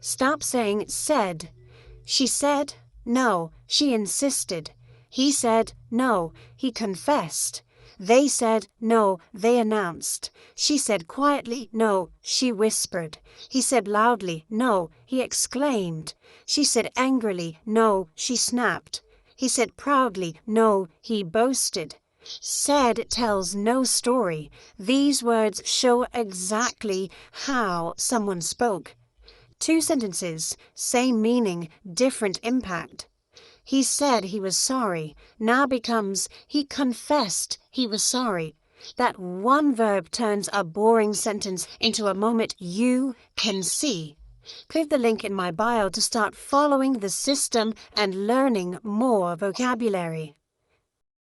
Stop saying said. She said, no, she insisted. He said, no, he confessed. They said, no, they announced. She said quietly, no, she whispered. He said loudly, no, he exclaimed. She said angrily, no, she snapped. He said proudly, no, he boasted. Said tells no story. These words show exactly how someone spoke. Two sentences, same meaning, different impact. He said he was sorry, now becomes he confessed he was sorry. That one verb turns a boring sentence into a moment you can see. Click the link in my bio to start following the system and learning more vocabulary.